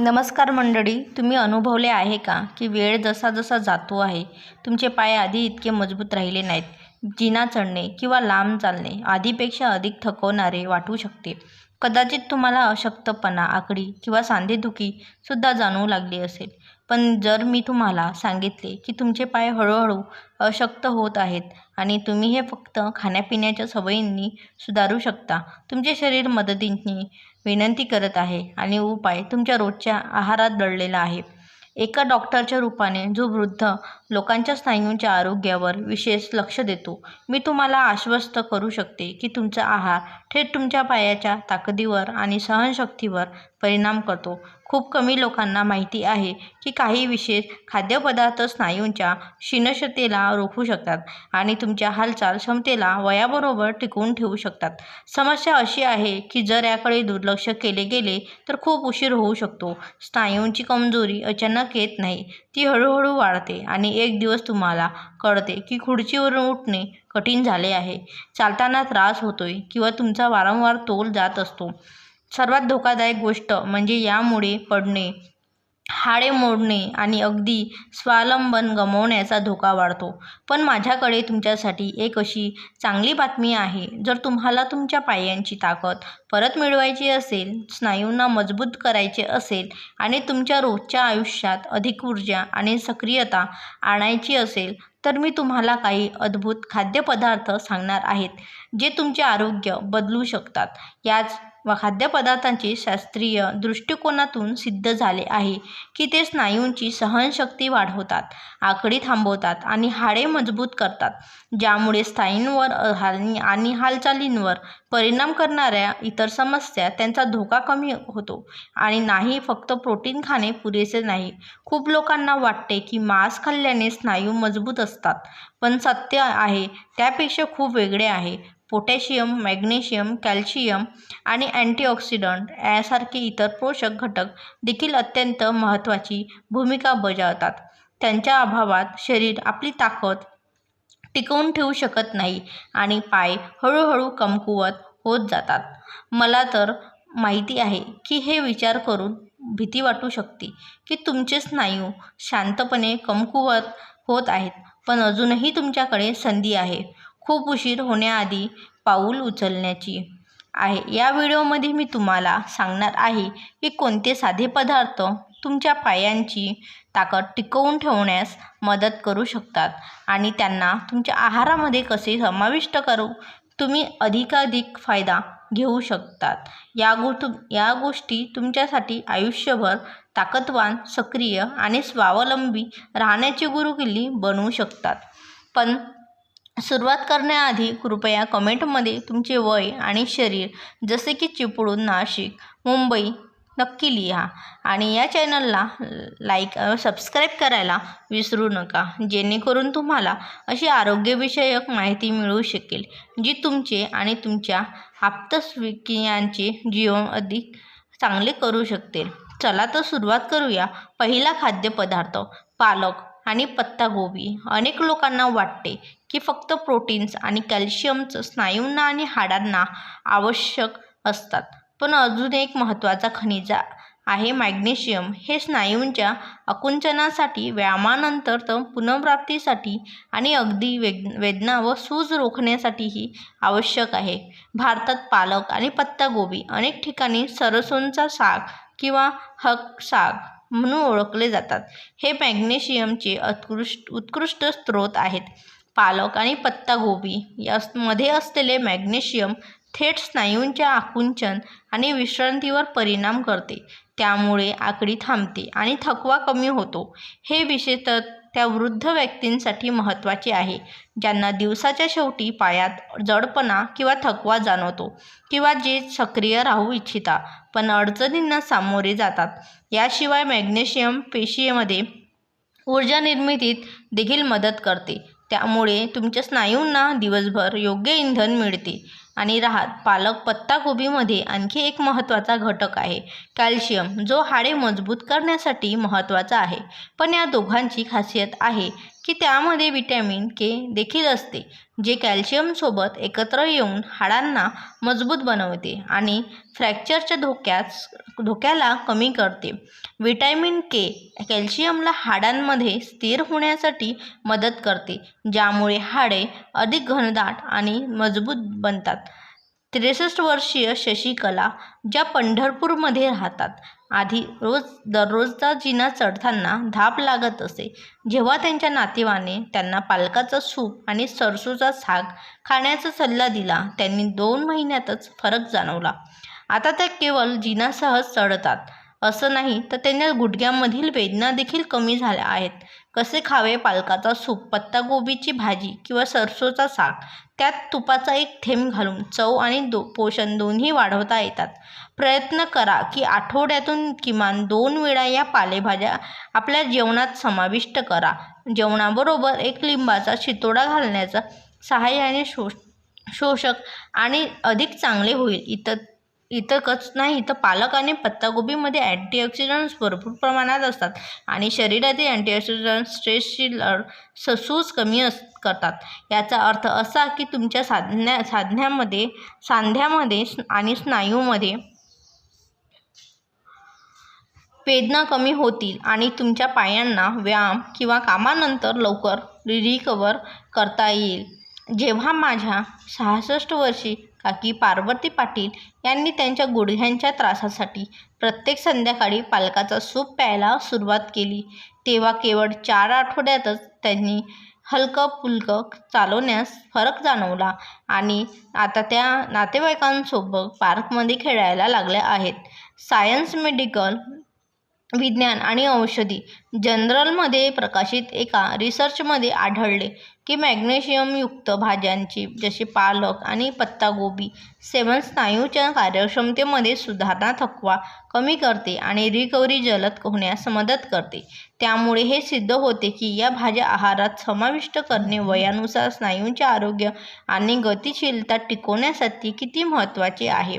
नमस्कार मंडळी, तुम्ही अनुभवले आहे का की वेळ जसा जसा जातो आहे तुमचे पाय आधी इतके मजबूत राहिले नाहीत. जिना चढणे किंवा लांब चालणे आधीपेक्षा अधिक थकवणारे वाटू शकते. कदाचित तुम्हाला अशक्तपणा, आकडी किंवा सांधेदुखी सुद्धा जाणवू लागली असेल. पण जर मी तुम्हाला सांगितले की तुमचे पाय हळूहळू अशक्त होत आहेत आणि तुम्ही हे फक्त खाण्यापिण्याच्या सवयींनी सुधारू शकता, तुमचे शरीर मदतीची विनंती करत आहे आणि उपाय तुमच्या रोजच्या आहारात दडलेला आहे. एका डॉक्टरच्या रूपाने जो वृद्ध लोकांच्या स्नायूंच्या आरोग्यावर विशेष लक्ष देतो, मी तुम्हाला आश्वस्त करू शकते की तुमचा आहार थेट तुमच्या पायाच्या ताकदीवर आणि सहनशक्तीवर परिणाम करतो. खूप कमी लोकांना माहिती आहे की काही विशेष खाद्यपदार्थ स्नायूंच्या क्षीणतेला रोखू शकतात आणि तुमच्या हालचाल क्षमतेला वयाबरोबर टिकवून ठेवू शकतात. समस्या अशी आहे की जर याकडे दुर्लक्ष केले गेले तर खूप उशीर होऊ शकतो. स्नायूंची कमजोरी अचानक येत नाही, ती हळूहळू वाढते आणि एक दिवस तुम्हाला कळते की खुर्चीवरून उठणे कठीण झाले आहे, चालताना त्रास होतोय किंवा तुमचा वारंवार तोल जात असतो. सर्वात धोकादायक गोष्ट म्हणजे यामुळे पडणे, हाडे मोडणे आणि अगदी स्वावलंबन गमावण्याचा धोका वाढतो. पण माझ्याकडे तुमच्यासाठी एक अशी चांगली बातमी आहे. जर तुम्हाला तुमच्या पायांची ताकद परत मिळवायची असेल, स्नायूंना मजबूत करायचे असेल आणि तुमच्या रोजच्या आयुष्यात अधिक ऊर्जा आणि सक्रियता आणायची असेल, तर मी तुम्हाला काही अद्भुत खाद्यपदार्थ सांगणार आहेत जे तुमचे आरोग्य बदलू शकतात. याच खाद्यपदार्थांचे शास्त्रीय दृष्टिकोनातून सिद्ध झाले आहे की ते स्नायूंची सहनशक्ती वाढवतात, आकडी थांबवतात आणि हाडे मजबूत करतात, ज्यामुळे स्नायूंवर आणि हालचालींवर परिणाम करणाऱ्या इतर समस्या त्यांचा धोका कमी होतो. आणि नाही, फक्त प्रोटीन खाणे पुरेसे नाही. खूप लोकांना वाटते की मांस खाल्ल्याने स्नायू मजबूत असतात, पण सत्य आहे त्यापेक्षा खूप वेगळे आहे. पोटॅशियम, मॅग्नेशियम, कॅल्शियम आणि अँटीऑक्सिडंट यासारखे इतर पोषक घटक देखील अत्यंत महत्त्वाची भूमिका बजावतात. त्यांच्या अभावात शरीर आपली ताकद टिकवून ठेवू शकत नाही आणि पाय हळूहळू कमकुवत होत जातात. मला तर माहिती आहे की हे विचार करून भीती वाटू शकते की तुमचे स्नायू शांतपणे कमकुवत होत आहेत, पण अजूनही तुमच्याकडे संधी आहे, खूप उशीर होण्याआधी पाऊल उचलण्याची आहे. या व्हिडिओमध्ये मी तुम्हाला सांगणार आहे की कोणते साधे पदार्थ तुमच्या पायांची ताकद टिकवून ठेवण्यास मदत करू शकतात आणि त्यांना तुमच्या आहारामध्ये कसे समाविष्ट करू तुम्ही अधिकाधिक फायदा घेऊ शकतात. या गोष्टी तुमच्यासाठी आयुष्यभर ताकदवान, सक्रिय आणि स्वावलंबी राहण्याची गुरुकिल्ली बनवू शकतात. पण सुरुवात करण्याआधी कृपया कमेंटमध्ये तुमचे वय आणि शरीर, जसे की चिपळूण, नाशिक, मुंबई, नक्की लिहा आणि या चॅनलला लाईक सबस्क्राईब करायला विसरू नका, जेणेकरून तुम्हाला अशी आरोग्यविषयक माहिती मिळू शकेल जी तुमचे आणि तुमच्या आप्तस्वकीयांचे जीवन अधिक चांगले करू शकते. चला तर सुरुवात करूया. पहिला खाद्यपदार्थ, पालक आणि पत्ताकोबी. अनेक लोकांना वाटते की फक्त प्रोटीन्स आणि कॅल्शियमच स्नायूंना आणि हाडांना आवश्यक असतात, पण अजून एक महत्त्वाचा खनिज आहे मॅग्नेशियम. हे स्नायूंच्या आकुंचनासाठी, व्यायामानंतर पुनर्प्राप्तीसाठी आणि अगदी वेदना व सूज रोखण्यासाठीही आवश्यक आहे. भारतात पालक आणि पत्ताकोबी अनेक ठिकाणी सरसोंचा साग किंवा हक साग म्हणून ओळखले जातात. हे मॅग्नेशियमचे उत्कृष्ट स्रोत आहेत. पालक आणि पत्ताकोबी मध्ये असलेले मॅग्नेशियम थेट स्नायूंच्या आकुंचन आणि विश्रांतीवर परिणाम करते, त्यामुळे आकडी थांबते आणि थकवा कमी होतो. हे विशेषतः त्या वृद्ध व्यक्तींसाठी महत्त्वाचे आहे ज्यांना दिवसाच्या शेवटी पायात जडपणा किंवा थकवा जाणवतो किंवा जे सक्रिय राहू इच्छिता पण अडचणींना सामोरे जातात. याशिवाय मॅग्नेशियम पेशीमध्ये ऊर्जा निर्मितीत देखील मदत करते, त्यामुळे तुमच्या स्नायूंना दिवसभर योग्य इंधन मिळते आणि पालक पत्ताकोबीमध्ये आणखी एक महत्त्वाचा घटक आहे कॅल्शियम, जो हाडे मजबूत करण्यासाठी महत्त्वाचा आहे. पण या दोघांची खासियत आहे की त्यामध्ये व्हिटॅमिन के देखील असते, जे कॅल्शियमसोबत एकत्र येऊन हाडांना मजबूत बनवते आणि फ्रॅक्चरच्या धोक्याला कमी करते. व्हिटॅमिन के कॅल्शियमला हाडांमध्ये स्थिर होण्यासाठी मदत करते, ज्यामुळे हाडे अधिक घनदाट आणि मजबूत बनतात. 63 वर्षीय शशिकला, ज्या पंढरपूरमध्ये राहतात, आधी दररोजचा जिना चढताना धाप लागत असे. जेव्हा त्यांच्या नातेवाने त्यांना पालकाचा सूप आणि सरसोचा साग खाण्याचा सल्ला दिला, त्यांनी 2 महिन्यातच फरक जाणवला. आता त्या केवळ जिना सहज चढतात असं नाही, तर त्यांच्या गुडघ्यांमधील वेदना देखील कमी झाल्या आहेत. कसे खावे पालकाचा सूप, पत्ताकोबीची भाजी किंवा सरसोचा साग? त्यात तुपाचा एक थेंब घालून चव आणि पोषण दोन्ही वाढवता येतात. प्रयत्न करा की आठवड्यातून किमान 2 वेळा या पालेभाज्या आपल्या जेवणात समाविष्ट करा. जेवणाबरोबर एक लिंबाचा शितोडा घालण्याच्या सहाय्याने पोषक आणि अधिक चांगले होईल. इतकंच नाही, तर पालक आणि पत्ताकोबीमध्ये अँटीऑक्सिडंट्स भरपूर प्रमाणात असतात आणि शरीरातील अँटीऑक्सिडंट्स स्ट्रेसची सूज कमी करतात. याचा अर्थ असा की तुमच्या सांध्यामध्ये आणि स्नायूमध्ये वेदना कमी होतील आणि तुमच्या पायांना व्यायाम किंवा कामानंतर लवकर रिकव्हर करता येईल. जेव्हा माझ्या 66 वर्षी काकी पार्वती पाटील यांनी त्यांच्या गुडघ्यांच्या त्रासासाठी प्रत्येक संध्याकाळी पालकाचा सूप प्यायला सुरुवात केली, तेव्हा केवळ 4 आठवड्यातच त्यांनी हलकं-फुलकं चालण्यास फरक जाणवला आणि आता त्या नातेवाईकांसोबत पार्कमध्ये खेळायला लागल्या आहेत. सायन्स मेडिकल विज्ञान आणि औषधी जर्नलमध्ये प्रकाशित एका रिसर्चमध्ये आढळले की मॅग्नेशियमयुक्त भाज्यांची जसे पालक आणि पत्ताकोबी सेवन स्नायूच्या कार्यक्षमतेमध्ये सुधारणा, थकवा कमी करते आणि रिकव्हरी जलद होण्यास मदत करते. त्यामुळे हे सिद्ध होते की या भाज्या आहारात समाविष्ट करणे वयानुसार स्नायूंचे आरोग्य आणि गतिशीलता टिकवण्यासाठी किती महत्त्वाचे आहे.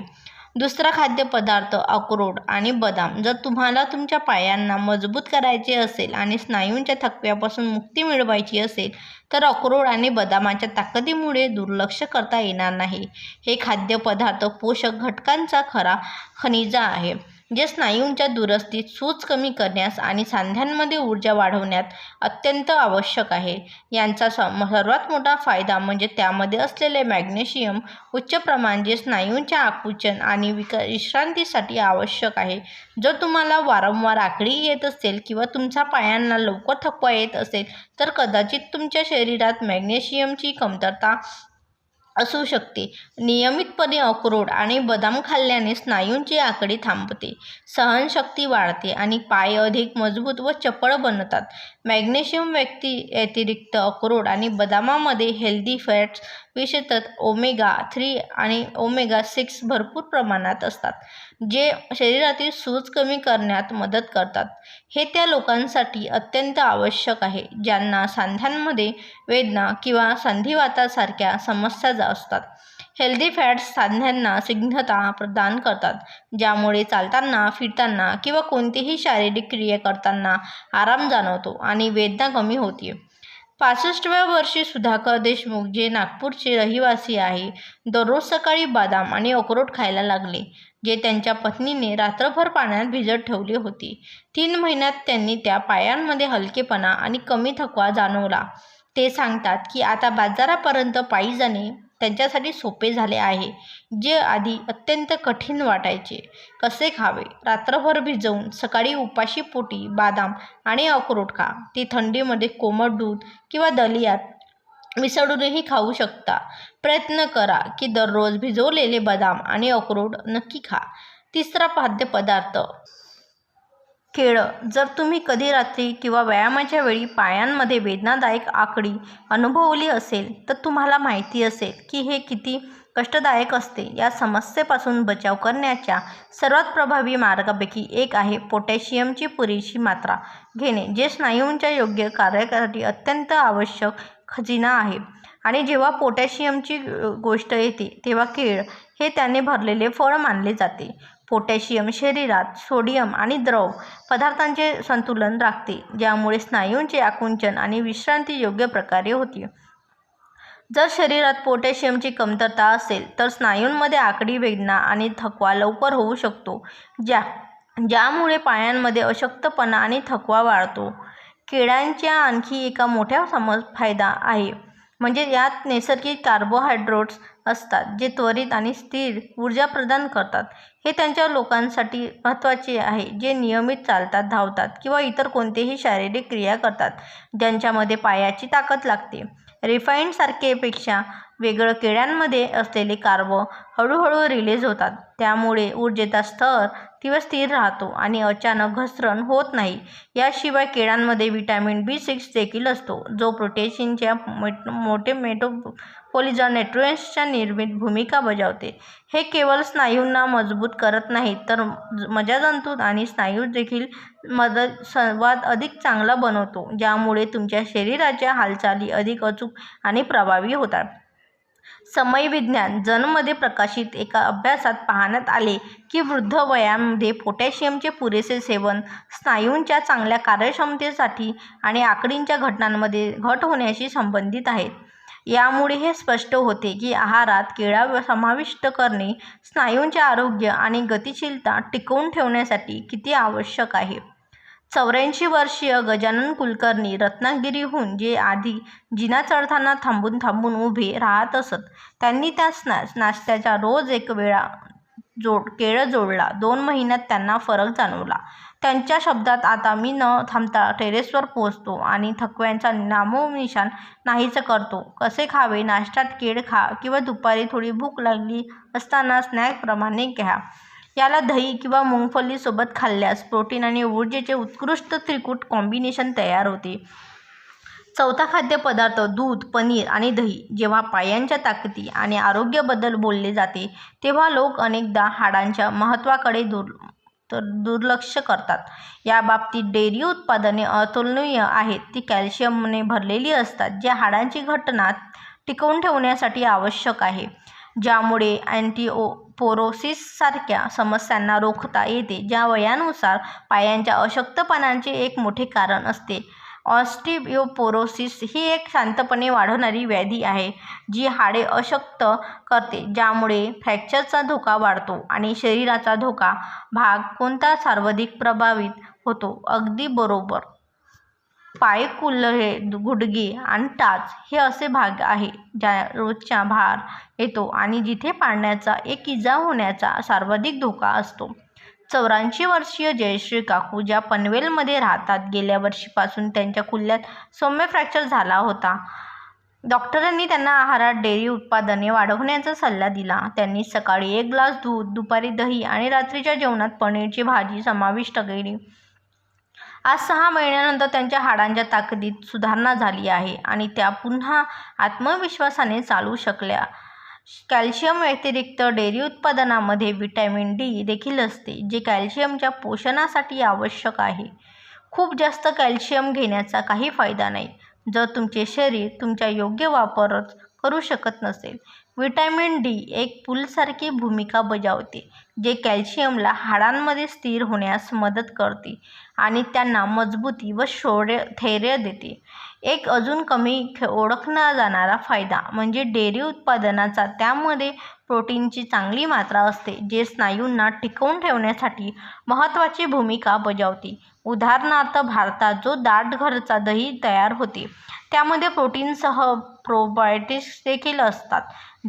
दुसरा खाद्यपदार्थ अक्रोड आणि बदाम. जर तुम्हाला तुमच्या पायांना मजबूत करायचे असेल आणि स्नायूंच्या थकव्यापासून मुक्ती मिळवायची असेल, तर अक्रोड आणि बदामाच्या ताकदीमुळे दुर्लक्ष करता येणार नाही. हे खाद्यपदार्थ पोषक घटकांचा खरा खनिजा आहे, जे स्नायूंच्या दुरुस्तीत सूज कमी करण्यास आणि सांध्यांमध्ये ऊर्जा वाढवण्यात अत्यंत आवश्यक आहे. यांचा सर्वात मोठा फायदा म्हणजे त्यामध्ये असलेले मॅग्नेशियम उच्च प्रमाण, जे स्नायूंच्या आकुंचन आणि विश्रांतीसाठी आवश्यक आहे. जर तुम्हाला वारंवार आखडी येत असेल किंवा तुमच्या पायांना लवकर थकवा येत असेल, तर कदाचित तुमच्या शरीरात मॅग्नेशियमची कमतरता असू शकते. नियमितपणे अक्रोड आणि बदाम खाल्ल्याने स्नायूंची आखडी थांबते, सहनशक्ती वाढते आणि पाय अधिक मजबूत व चपळ बनतात. मॅग्नेशियम व्यतिरिक्त अक्रोड आणि बदामामध्ये हेल्दी फॅट्स, विशेषतः ओमेगा-3 आणि ओमेगा-6 भरपूर प्रमाणात असतात, जे शरीरातील सूज कमी करण्यात मदत करतात. हे त्या लोकांसाठी अत्यंत आवश्यक आहे ज्यांना सांध्यांमध्ये वेदना किंवा संधिवातासारख्या समस्या असतात. हेल्दी फॅट्स सांध्यांना स्निग्धता प्रदान करतात, ज्यामुळे चालताना, फिरताना किंवा कोणतीही शारीरिक क्रिया करताना आराम जाणवतो आणि वेदना कमी होते. 65व्या वर्षी सुधाकर देशमुख, जे नागपूरचे रहिवासी आहे, दररोज सकाळी बदाम आणि अक्रोड खायला लागले, जे त्यांच्या पत्नीने रात्रभर पाण्यात भिजत ठेवले होते. 3 महिन्यात त्यांनी त्या पायांमध्ये हलकेपणा आणि कमी थकवा जाणवला. ते सांगतात की आता बाजारापर्यंत पायी जाणे त्यांच्यासाठी सोपे झाले आहे, जे आधी अत्यंत कठीण वाटायचे. कसे खावे? रात्रभर भिजवून सकाळी उपाशी पोटी बदाम आणि अक्रोड खा. ते थंडीमध्ये कोमट दूध किंवा दलियात मिसळूनही खाऊ शकता. प्रयत्न करा की दररोज भिजवलेले बदाम आणि अक्रोड नक्की खा. तिसरा खाद्यपदार्थ केळं. जर तुम्ही कधी रात्री किंवा व्यायामाच्या वेळी पायांमध्ये वेदनादायक आखडी अनुभवली असेल, तर तुम्हाला माहिती असेल की हे किती कष्टदायक असते. या समस्येपासून बचाव करण्याच्या सर्वात प्रभावी मार्गांपैकी एक आहे पोटॅशियमची पुरेशी मात्रा घेणे, जे स्नायूंच्या योग्य कार्यासाठी अत्यंत आवश्यक खजिना आहे. आणि जेव्हा पोटॅशियमची गोष्ट येते, तेव्हा केळ हे त्याने भरलेले फळ मानले जाते. पोटॅशियम शरीरात सोडियम आणि द्रव पदार्थांचे संतुलन राखते, ज्यामुळे स्नायूंचे आकुंचन आणि विश्रांती योग्य प्रकारे होते. जर शरीरात पोटॅशियमची कमतरता असेल तर स्नायूंमध्ये आकडी वेदना आणि थकवा लवकर होऊ शकतो, ज्यामुळे पायांमध्ये अशक्तपणा आणि थकवा वाढतो. केळ्यांच्या आणखी एका मोठ्या फायदा आहे म्हणजे यात नैसर्गिक कार्बोहायड्रेट्स असतात, जे त्वरित आणि स्थिर ऊर्जा प्रदान करतात. हे त्यांच्या लोकांसाठी महत्त्वाचे आहे जे नियमित चालतात, धावतात किंवा इतर कोणतेही शारीरिक क्रिया करतात ज्यांच्यामध्ये पायाची ताकद लागते. रिफाइंड पेक्षा वेगळं केळ्यांमध्ये असलेले कार्ब हळूहळू रिलीज होतात, त्यामुळे ऊर्जेचा स्तर स्थिर राहतो आणि अचानक घसरण होत नाही. याशिवाय केळ्यांमध्ये व्हिटॅमिन B6 देखील असतो, जो प्रोटीनच्या मोठे मेटाबॉलिझम न्यूट्रिएंट्सच्या निर्मितीत भूमिका बजावते. हे केवळ स्नायूंना मजबूत करत नाही तर मज्जातंतू आणि स्नायू देखील संवाद अधिक चांगला बनवतो, ज्यामुळे तुमच्या शरीराच्या हालचाली अधिक अचूक आणि प्रभावी होतात. समय विज्ञान जर्नलमध्ये प्रकाशित एका अभ्यासात पाहण्यात आले की वृद्ध वयामध्ये पोटॅशियमचे पुरेसे सेवन स्नायूंच्या चांगल्या कार्यक्षमतेसाठी आणि आकडींच्या घटनांमध्ये घट होण्याशी संबंधित आहेत. यामुळे हे स्पष्ट होते की आहारात केळा समाविष्ट करणे स्नायूंचे आरोग्य आणि गतिशीलता टिकवून ठेवण्यासाठी किती आवश्यक आहे. 84 वर्षीय गजानन कुलकर्णी रत्नागिरीहून, जे आधी जिना चढताना थांबून थांबून उभे राहत असत, त्यांनी त्या नाश्त्याचा रोज एक वेळा केळं जोडला. 2 महिन्यात त्यांना फरक जाणवला. त्यांच्या शब्दात, आता मी न थांबता टेरेसवर पोहोचतो आणि थकव्याचा नामोनिशाण नाहीसे करतो. कसे खावे? नाश्त्यात केळ खा किंवा दुपारी थोडी भूक लागली असताना स्नॅकप्रमाणे घ्या. याला दही किंवा मुंगफली सोबत खाल्ल्यास प्रोटीन आणि ऊर्जेचे उत्कृष्ट त्रिकूट कॉम्बिनेशन तयार होते. चौथा खाद्यपदार्थ दूध, पनीर आणि दही. जेव्हा पायांच्या ताकदी आणि आरोग्याबद्दल बोलले जाते तेव्हा लोक अनेकदा हाडांच्या महत्त्वाकडे दुर्लक्ष करतात. या बाबतीत डेअरी उत्पादने अतुलनीय आहेत. ती कॅल्शियमने भरलेली असतात, जे हाडांची घटना टिकवून ठेवण्यासाठी आवश्यक आहे, ज्यामुळे ऑस्टिओपोरोसिससारख्या समस्यांना रोखता येते, ज्या वयानुसार पायांच्या अशक्तपणाचे एक मोठे कारण असते. ऑस्टिओपोरोसिस ही एक शांतपणे वाढणारी व्याधी आहे जी हाडे अशक्त करते, ज्यामुळे फ्रॅक्चरचा धोका वाढतो आणि शरीराचा धोका भाग कोणता सर्वाधिक प्रभावित होतो. अगदी बरोबर. पाय, कुल्हे, गुडघे आणि टाच हे असे भाग आहेत ज्या रोजच्या भार येतो आणि जिथे पाडण्याचा एक इजा होण्याचा सर्वाधिक धोका असतो. 84 वर्षीय जयश्री काकू, ज्या पनवेलमध्ये राहतात, गेल्या वर्षीपासून त्यांच्या कुल्ह्यात सौम्य फ्रॅक्चर झाला होता. डॉक्टरांनी त्यांना आहारात डेअरी उत्पादने वाढवण्याचा सल्ला दिला. त्यांनी सकाळी 1 ग्लास दूध, दुपारी दही आणि रात्रीच्या जेवणात पनीरची भाजी समाविष्ट केली. आज 6 महिन्यानंतर त्यांच्या हाडांच्या ताकदीत सुधारणा झाली आहे आणि त्या पुन्हा आत्मविश्वासाने चालू शकल्या. कॅल्शियम व्यतिरिक्त डेअरी उत्पादनांमध्ये व्हिटॅमिन D देखील असते, जे कॅल्शियमच्या पोषणासाठी आवश्यक आहे. खूप जास्त कॅल्शियम घेण्याचा काही फायदा नाही जर तुमचे शरीर तुमचा योग्य वापरच करू शकत नसेल. व्हिटॅमिन D एक पूलसारखी भूमिका बजावते, जे कॅल्शियमला हाडांमध्ये स्थिर होण्यास मदत करते आणि त्यांना मजबूती व स्थैर्य देते. एक अजून कमी ओळखला जाणारा फायदा म्हणजे डेअरी उत्पादनांचा त्यामध्ये प्रोटीनची चांगली मात्रा असते, जे स्नायूंना टिकवून ठेवण्यासाठी महत्त्वाची भूमिका बजावते. उदाहरणार्थ, भारतात जो दाट घरचा दही तयार होते त्यामध्ये प्रोटीनसह प्रोबायोटिक्स देखील असतात,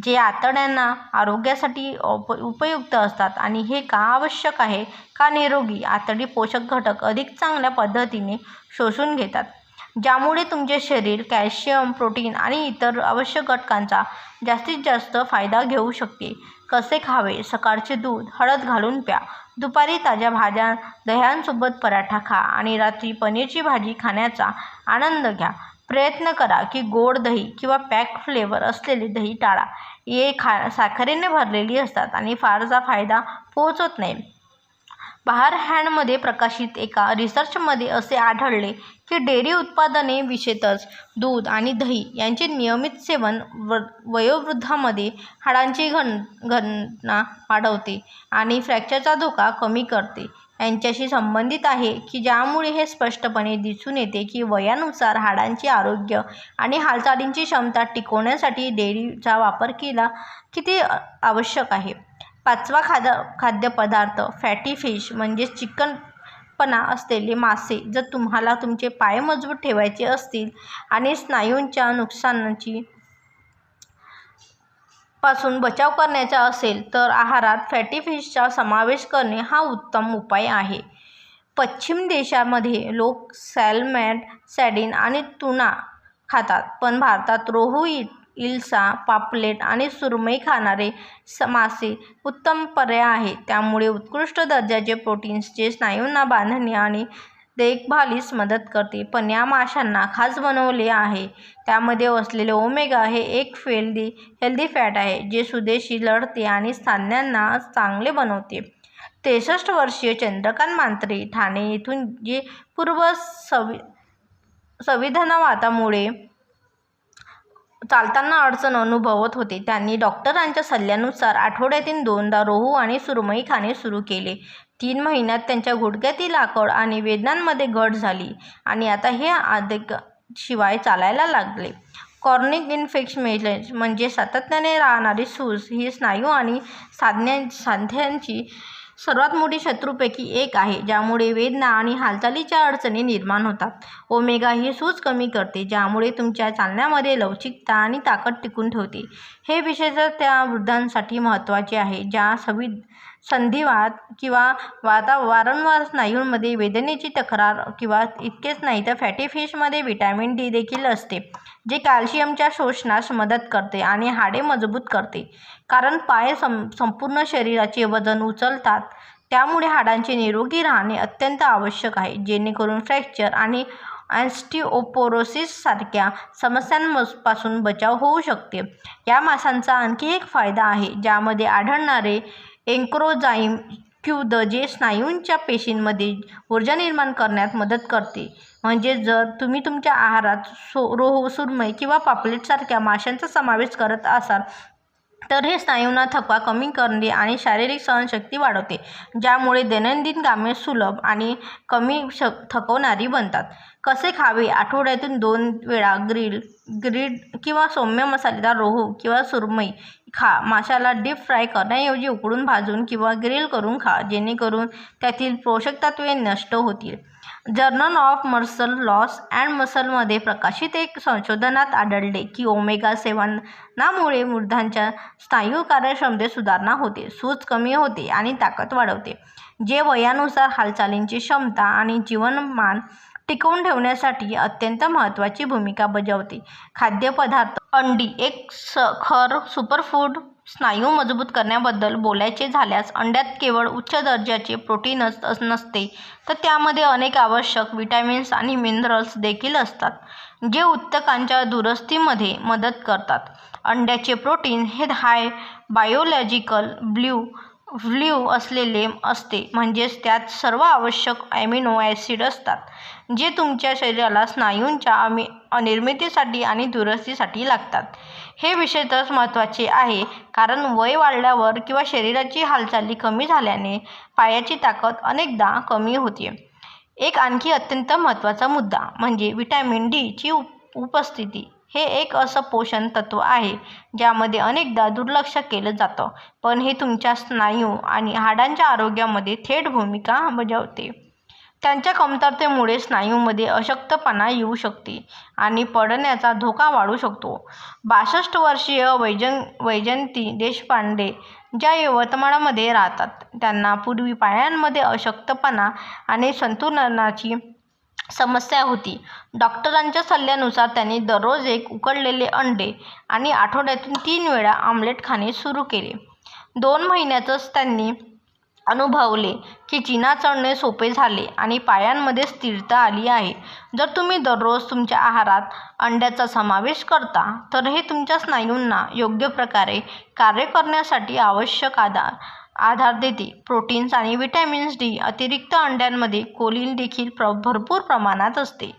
जे आतड्यांना आरोग्यासाठी उपयुक्त असतात. आणि हे का आवश्यक आहे? का निरोगी आतडी पोषक घटक अधिक चांगल्या पद्धतीने शोषून घेतात, ज्यामुळे तुमचे शरीर कॅल्शियम, प्रोटीन आणि इतर आवश्यक घटकांचा जास्तीत जास्त फायदा घेऊ शकते. कसे खावे? सकाळचे दूध हळद घालून प्या. दुपारी ताज्या भाज्या दह्यासोबत पराठा खा आणि रात्री पनीरची भाजी खाण्याचा आनंद घ्या. प्रयत्न करा की गोड दही किंवा पॅक्ड फ्लेवर असलेले दही टाळा. हे साखरेने भरलेली असतात आणि फारसा फायदा पोहोचवत नाही. बाहर हँडमध्ये प्रकाशित एका रिसर्चमध्ये असे आढळले की डेअरी उत्पादने विशेषतः दूध आणि दही यांचे नियमित सेवन वयोवृद्धांमध्ये हाडांची घनता वाढवते आणि फ्रॅक्चरचा धोका कमी करते यांच्याशी संबंधित आहे की ज्यामुळे हे स्पष्टपणे दिसून येते की वयानुसार हाडांचे आरोग्य आणि हालचालींची क्षमता टिकवण्यासाठी डेअरीचा वापर केला किती आवश्यक आहे. 5वा खाद्यपदार्थ फॅटी फिश म्हणजेच चिकनपणा असलेले मासे. जर तुम्हाला तुमचे पाय मजबूत ठेवायचे असतील आणि स्नायूंच्या नुकसानाची पासून बचाव करायचा असेल तर आहारात फॅटी फिशचा समावेश करणे हा उत्तम उपाय आहे. पश्चिम देशांमध्ये लोक सॅल्मन, सार्डिन आणि टुना खातात, पण भारतात रोहू, इल्सा, पापलेट आणि सुरमई खाणारे मासे उत्तम पर्याय आहेत. त्यामुळे उत्कृष्ट दर्जाचे प्रोटीन्स जे स्नायूंना बांधणे आणि देखभालीस मदत करते. पण या माशांना खास बनवले आहे. त्यामध्ये असलेले ओमेगा हे एक हेल्दी फॅट आहे जे सुदेशी लढते आणि स्नायूंना चांगले बनवते. 63 वर्षीय चंद्रकांत म्हात्रे, ठाणे येथून जे पूर्व संधिवातामुळे चालताना अडचण अनुभवत होते, त्यांनी डॉक्टरांच्या सल्ल्यानुसार आठवड्यातून 2दा रोहू आणि सुरमई खाणे सुरू केले. 3 महिन्यात त्यांच्या गुडघ्यातील आकड आणि वेदनांमध्ये घट झाली आणि आता हे शिवाय चालायला लागले. क्रॉनिक इन्फ्लेमेशन म्हणजे सातत्याने राहणारी सूज ही स्नायू आणि सांध्यांची सर्वात मोठी शत्रूपैकी एक आहे, ज्यामुळे वेदना आणि हालचालीच्या अडचणी निर्माण होतात. ओमेगा ही सूज कमी करते, ज्यामुळे तुमच्या चालण्यामध्ये लवचिकता आणि ताकद टिकून ठेवते. हे विशेषतः त्या वृद्धांसाठी महत्त्वाचे आहे ज्या संधिवात किंवा वारंवार स्नायूंमध्ये वेदनेची तक्रार किंवा इतकेच नाही तर फॅटी फिशमध्ये व्हिटॅमिन डी देखील असते, जे कॅल्शियमच्या शोषणास मदत करते आणि हाडे मजबूत करते. कारण पाय संपूर्ण शरीराचे वजन उचलतात, त्यामुळे हाडांचे निरोगी राहणे अत्यंत आवश्यक आहे, जेणेकरून फ्रॅक्चर आणि ऑस्टिओपोरोसिस सारख्या समस्यांपासून बचाव होऊ शकते. या माशांचा आणखी एक फायदा आहे ज्यामध्ये आढळणारे एन्कोजाइम क्यू जे स्नायूंच्या पेशींमध्ये ऊर्जा निर्माण करण्यात मदत करते. म्हणजे जर तुम्ही तुमच्या आहारात रोहू, सुरमई किंवा पापलेट सारख्या माशांचा समावेश करत असाल तर हे स्नायूंना थकवा कमी करते आणि शारीरिक सहनशक्ती वाढवते, ज्यामुळे दैनंदिन कामे सुलभ आणि कमी थकवणारी बनतात. कसे खावे? आठवड्यातून 2 वेळा ग्रिल्ड किंवा सौम्य मसालेदार रोहू किंवा सुरमई खा. माशाला डीप फ्राय करण्याऐवजी उकडून, भाजून किंवा ग्रिल करून खा, जेणेकरून त्यातील पोषक तत्त्वे नष्ट होतील. Journal of muscle loss and मसलमध्ये प्रकाशित एक संशोधनात आढळले की ओमेगा 7 वृद्धांच्या स्नायू कार्यक्षमतेत सुधारणा होते, सूज कमी होते आणि ताकद वाढवते, जे वयानुसार हालचालींची क्षमता आणि जीवनमान टिकवून ठेवण्यासाठी अत्यंत महत्त्वाची भूमिका बजावते. खाद्यपदार्थ. अंडी एक सुपरफूड. स्नायू मजबूत करण्याबद्दल बोलायचे झाल्यास अंड्यात केवळ उच्च दर्जाचे प्रोटीनच नसते, तर त्यामध्ये अनेक आवश्यक विटॅमिन्स आणि मिनरल्स देखील असतात, जे ऊतकांच्या दुरुस्तीमध्ये मदत करतात. अंड्याचे प्रोटीन हे हाय बायोलॉजिकल व्हॅल्यू असलेले असते, म्हणजेच त्यात सर्व आवश्यक अॅमिनो ॲसिड असतात जे तुमच्या शरीराला स्नायूंच्या निर्मितीसाठी आणि दुरुस्तीसाठी लागतात. हे विशेषतः महत्त्वाचे आहे कारण वय वाढल्यावर किंवा शरीराची हालचाली कमी झाल्याने पायाची ताकद अनेकदा कमी होते. एक आणखी अत्यंत महत्त्वाचा मुद्दा म्हणजे व्हिटॅमिन डी ची उपस्थिती. हे एक असं पोषण तत्त्व आहे ज्यामध्ये अनेकदा दुर्लक्ष केलं जातं, पण हे तुमच्या स्नायू आणि हाडांच्या आरोग्यामध्ये थेट भूमिका बजावते. त्यांच्या कमतरतेमुळे स्नायूंमध्ये अशक्तपणा येऊ शकते आणि पडण्याचा धोका वाढू शकतो. 62 वर्षीय वैजयंती देशपांडे, ज्या यवतमाळमध्ये राहतात, त्यांना पूर्वी पायांमध्ये अशक्तपणा आणि संतुलनाची समस्या होती. डॉक्टरांच्या सल्ल्यानुसार त्यांनी दररोज एक उकडलेले अंडे आणि आठवड्यातून 3 वेळा ऑमलेट खाणे सुरू केले. 2 महिन्यातच त्यांनी अनुभवले की जिना चढणे सोपे झाले आणि पायांमध्ये स्थिरता आली आहे. जर तुम्ही दररोज तुमच्या आहारात अंड्याचा समावेश करता तर हे तुमच्या स्नायूंना योग्य प्रकारे कार्य करण्यासाठी आवश्यक आधार आधार देते. प्रोटीन्स आणि व्हिटॅमिन्स डी अतिरिक्त अंड्यांमध्ये कोलिन देखील भरपूर प्रमाणात असते.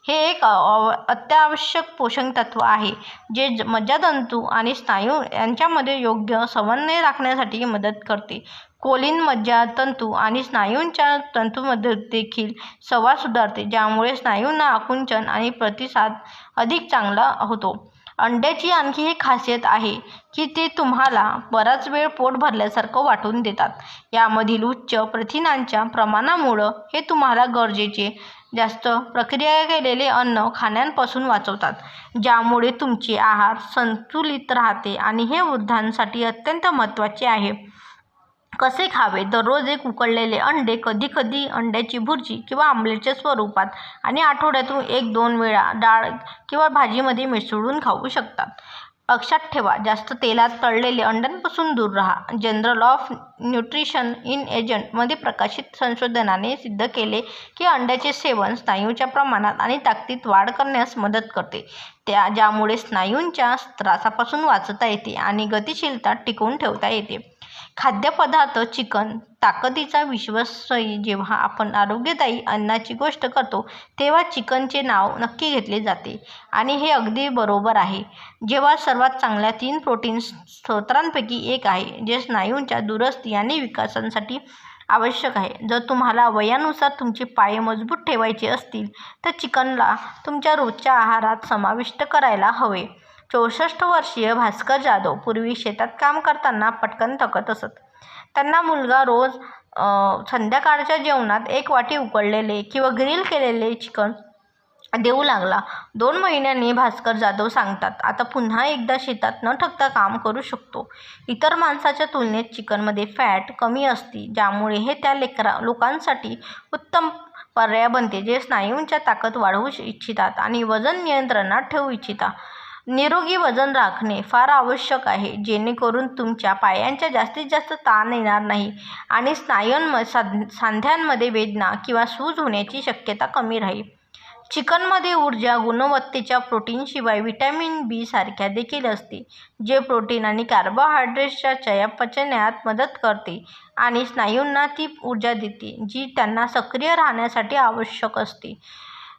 हे एक अत्यावश्यक पोषक तत्व आहे जे मज्जातंतू आणि स्नायू यांच्यामध्ये योग्य समन्वय राखण्यासाठी मदत करते. कोलिन मज्जातंतू आणि स्नायूंच्या तंतूंमध्ये देखील संवाद सुधारते, ज्यामुळे स्नायूंना आकुंचन आणि प्रतिसाद अधिक चांगला होतो. अंड्याची आणखी एक खासियत आहे की ते तुम्हाला बराच वेळ पोट भरल्यासारखं वाटून देतात. यामधील उच्च प्रथिनांच्या प्रमाणामुळं हे तुम्हाला गरजेचे जास्त प्रक्रिया केलेले अन्न खाण्यापासून वाचवतात, ज्यामुळे तुमचे आहार संतुलित राहते आणि हे वृद्धांसाठी अत्यंत महत्त्वाचे आहे. कसे खावे? दररोज एक उकडलेले अंडे, कधीकधी अंड्याची भुर्जी किंवा आमलेटच्या स्वरूपात, आणि आठवड्यातून 1-2 वेळा डाळ किंवा भाजीमध्ये मिसळून खाऊ शकतात. लक्षात ठेवा, जास्त तेलात तळलेले अंड्यांपासून दूर राहा. Journal of nutrition in agent मध्ये प्रकाशित संशोधनाने सिद्ध केले की अंड्याचे सेवन स्नायूंच्या प्रमाणात आणि ताकदीत वाढ करण्यास मदत करते, ज्यामुळे स्नायूंच्या त्रासापासून वाचता येते आणि गतिशीलता टिकवून ठेवता येते. खाद्यपदार्थ चिकन ताकदीचा विश्वासही. जेव्हा आपण आरोग्यदायी अन्नाची गोष्ट करतो तेव्हा चिकनचे नाव नक्की घेतले जाते, आणि हे अगदी बरोबर आहे. जेव्हा सर्वात चांगल्या 3 प्रोटीन स्रोतांपैकी एक आहे जे स्नायूंच्या दुरुस्ती आणि विकासासाठी आवश्यक आहे. जर तुम्हाला वयानुसार तुमचे पाय मजबूत ठेवायचे असतील तर चिकनला तुमच्या रोजच्या आहारात समाविष्ट करायला हवे. 64 वर्षीय भास्कर जाधव पूर्वी शेतात काम करताना पटकन थकत असत. त्यांना मुलगा रोज संध्याकाळच्या जेवणात 1 वाटी उकडलेले किंवा ग्रिल केलेले चिकन देऊ लागला. 2 महिन्यांनी भास्कर जाधव सांगतात, आता पुन्हा एकदा शेतात न थकता काम करू शकतो. इतर मांसाच्या तुलनेत चिकनमध्ये फॅट कमी असते, ज्यामुळे हे त्या लोकांसाठी उत्तम पर्याय बनते जे स्नायूंच्या ताकद वाढवू इच्छितात आणि वजन नियंत्रणात ठेवू इच्छितात. निरोगी वजन राखणे फार आवश्यक आहे, जेणेकरून तुमच्या पायांच्या जास्तीत जास्त ताण येणार नाही आणि सांध्यांमध्ये वेदना किंवा सूज होण्याची शक्यता कमी राहील. चिकनमध्ये ऊर्जा गुणवत्तेच्या प्रोटीनशिवाय व्हिटॅमिन बी सारख्या देखील असते, जे प्रोटीन आणि कार्बोहायड्रेट्सच्या चयापचयात मदत करते आणि स्नायूंना ती ऊर्जा देते जी त्यांना सक्रिय राहण्यासाठी आवश्यक असते.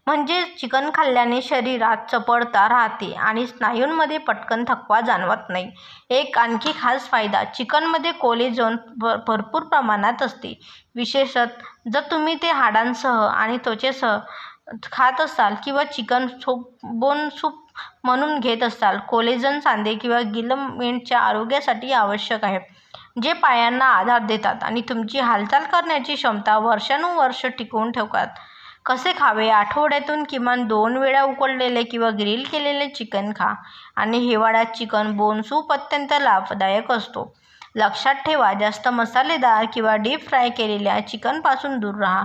म्हणजे चिकन खाल्ल्याने शरीरात चपळता राहते आणि स्नायूंमध्ये पटकन थकवा जाणवत नाही. एक आणखी खास फायदा, चिकनमध्ये कोलेजन भरपूर प्रमाणात असते. विशेषतः जर तुम्ही ते हाडांसह आणि त्वचेसह खात असाल किंवा चिकन बोन सूप म्हणून घेत असाल. कोलेजन सांधे किंवा लिगामेंटच्या आरोग्यासाठी आवश्यक आहे, जे पायांना आधार देतात आणि तुमची हालचाल करण्याची क्षमता वर्षानुवर्षे टिकवून ठेवतात. कसे खावे? आठवड्यातून किमान 2 वेळा उकडलेले किंवा ग्रिल केलेले चिकन खा, आणि हिवाळ्यात चिकन बोन सूप अत्यंत लाभदायक असतो. लक्षात ठेवा, जास्त मसालेदार किंवा डीप फ्राय केलेल्या चिकनपासून दूर राहा.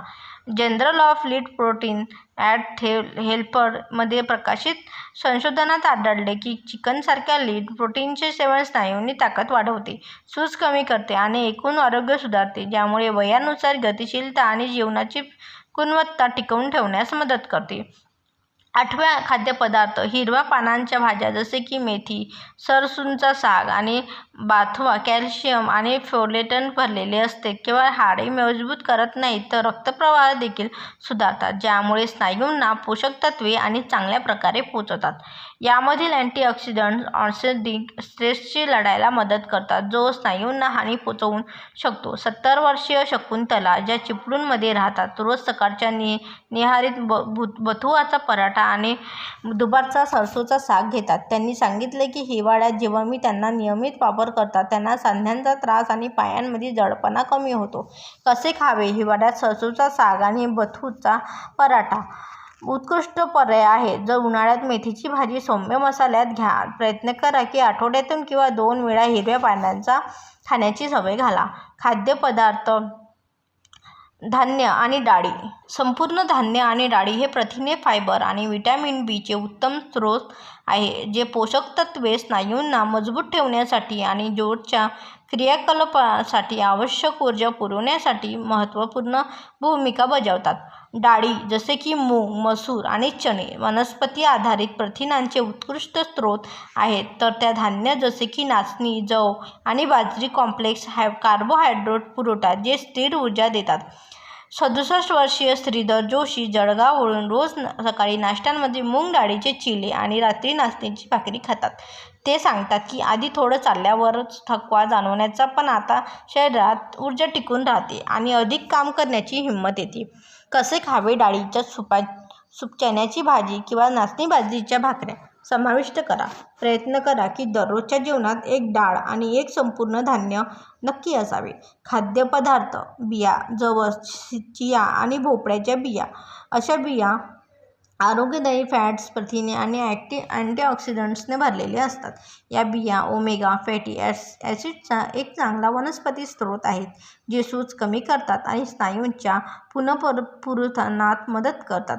Journal of lead protein at helper मध्ये प्रकाशित संशोधनात आढळले की चिकनसारख्या लीड प्रोटीनचे सेवन स्नायूंनी ताकद वाढवते, सूज कमी करते आणि एकूण आरोग्य सुधारते, ज्यामुळे वयानुसार गतिशीलता आणि जीवनाची गुणवत्ता टिकवून ठेवण्यास मदत करते. 8वा खाद्यपदार्थ, हिरव्या पानांच्या भाज्या जसे की मेथी, सरसूंचा साग आणि बाथवा कॅल्शियम आणि फोलेटने भरलेले असते. केवळ हाडे मजबूत करत नाहीत तर रक्तप्रवाह देखील सुधारतात, ज्यामुळे स्नायूंना पोषक तत्त्वे आणि चांगल्या प्रकारे पोचतात. यामधील अँटीऑक्सिडंट्स ऑक्सिडेटिव्ह स्ट्रेसशी लढायला मदत करतात, जो स्नायूंना हानी पोचवू शकतो. 70 वर्षीय शकुंतला, ज्या चिपळूणमध्ये राहतात, रोज सकाळच्या निहारीत बथुआचा पराठा आणि दुपारचा सरसोचा साग घेतात. त्यांनी सांगितले की हिवाळ्यात जेव्हा मी त्यांना नियमित वापर करतात, त्यांना सांध्यांचा त्रास आणि पायांमधील जडपणा कमी होतो. कसे खावे? हिवाळ्यात सरसोचा साग आणि बथुचा पराठा उत्कृष्ट पर्याय आहे. जर उन्हाळ्यात मेथीची भाजी सौम्य मसाल्यात घ्या. प्रयत्न करा की आठवड्यातून किंवा 2 वेळा हिरव्या पानांचा खाण्याची सवय घाला. खाद्यपदार्थ, धान्य आणि डाळी. संपूर्ण धान्य आणि डाळी हे प्रथिने, फायबर आणि व्हिटॅमिन बीचे उत्तम स्रोत आहे, जे पोषक तत्त्वे स्नायूंना मजबूत ठेवण्यासाठी आणि जोडच्या क्रियाकलापांसाठी आवश्यक ऊर्जा पुरवण्यासाठी महत्त्वपूर्ण भूमिका बजावतात. डाळी जसे की मूग, मसूर आणि चणे वनस्पती आधारित प्रथिनांचे उत्कृष्ट स्रोत आहेत, तर त्या धान्य जसे की नाचणी, जव आणि बाजरी कॉम्प्लेक्स कार्बोहायड्रेट पुरवतात जे स्थिर ऊर्जा देतात. 67 वर्षीय श्रीधर जोशी जळगाववरून रोज सकाळी नाश्त्यांमध्ये मूग डाळीचे चिले आणि रात्री नाचणीची भाकरी खातात. ते सांगतात की आधी थोडं चालल्यावरच थकवा जाणवायचा, पण आता शरीरात ऊर्जा टिकून राहते आणि अधिक काम करण्याची हिंमत येते. कसे खावे? डाळीच्या सूप, चण्याची भाजी किंवा नाचणी बाजरीच्या भाकऱ्या समाविष्ट करा. प्रयत्न करा की दररोजच्या जेवणात एक डाळ आणि एक संपूर्ण धान्य नक्की असावे. खाद्यपदार्थ: बिया, जवस, चिया आणि भोपळ्याच्या बिया. अशा बिया आरोग्यदायी फॅट्स, प्रथिने आणि अँटीऑक्सिडंट्सने भरलेले असतात. या बिया ओमेगा फॅटी ॲसिडचा एक चांगला वनस्पती स्रोत आहेत, जे सूज कमी करतात आणि स्नायूंच्या पुनरुत्थानात मदत करतात.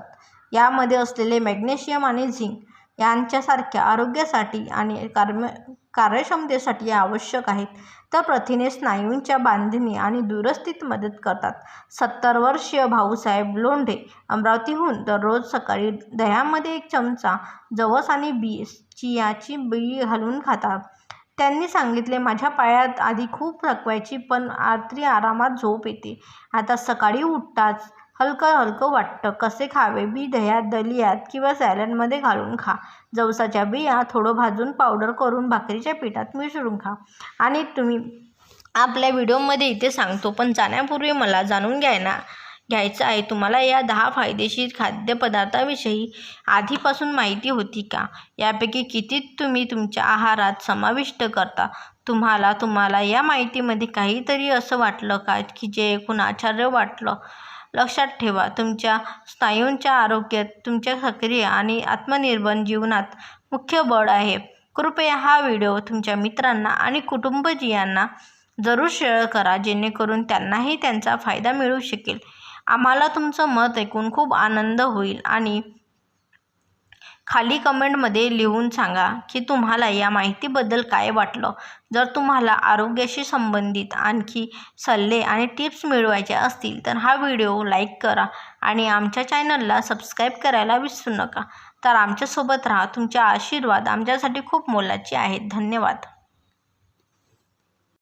यामध्ये असलेले मॅग्नेशियम आणि झिंक यांच्यासारख्या आरोग्यासाठी आणि कार्यक्षमतेसाठी आवश्यक आहेत. तर प्रथिने स्नायूंच्या बांधणी आणि दुरुस्तीत मदत करतात. 70 वर्षीय भाऊसाहेब लोंढे अमरावतीहून दररोज सकाळी दह्यामध्ये 1 चमचा जवस आणि चियाची बी घालून खातात. त्यांनी सांगितले, माझ्या पायात आधी खूप थकवायची, पण रात्री आरामात झोप येते. आता सकाळी उठताच हलकं हलकं वाटतं. कसे खावे? बी दलियात किंवा सॅलडमध्ये घालून खा. जवसाच्या बिया थोडं भाजून पावडर करून भाकरीच्या पिठात मिसळून खा. आणि तुम्ही आपल्या व्हिडिओमध्ये इथे सांगतो, पण जाण्यापूर्वी मला जाणून घ्यायचं आहे, तुम्हाला या 10 फायदेशीर खाद्यपदार्थांविषयी आधीपासून माहिती होती का? यापैकी किती तुम्ही तुमच्या आहारात समाविष्ट करता? तुम्हाला या माहितीमध्ये काहीतरी असं वाटलं का की जे ऐकून आश्चर्य वाटलं? लक्षात ठेवा, तुमच्या स्नायूंच्या आरोग्यात तुमच्या सक्रिय आणि आत्मनिर्भर जीवनात मुख्य बळ आहे. कृपया हा व्हिडिओ तुमच्या मित्रांना आणि कुटुंबीयांना जरूर शेअर करा, जेणेकरून त्यांनाही त्याचा फायदा मिळू शकेल. आम्हाला तुमचं मत ऐकून खूप आनंद होईल आणि खाली कमेंटमध्ये लिहून सांगा की तुम्हाला या माहितीबद्दल काय वाटलं. जर तुम्हाला आरोग्याशी संबंधित आणखी सल्ले आणि टिप्स मिळवायचे असतील तर हा व्हिडिओ लाईक करा आणि आमच्या चॅनलला सबस्क्राईब करायला विसरू नका. तर आमच्यासोबत राहा. तुमचे आशीर्वाद आमच्यासाठी खूप मोलाचे आहेत. धन्यवाद.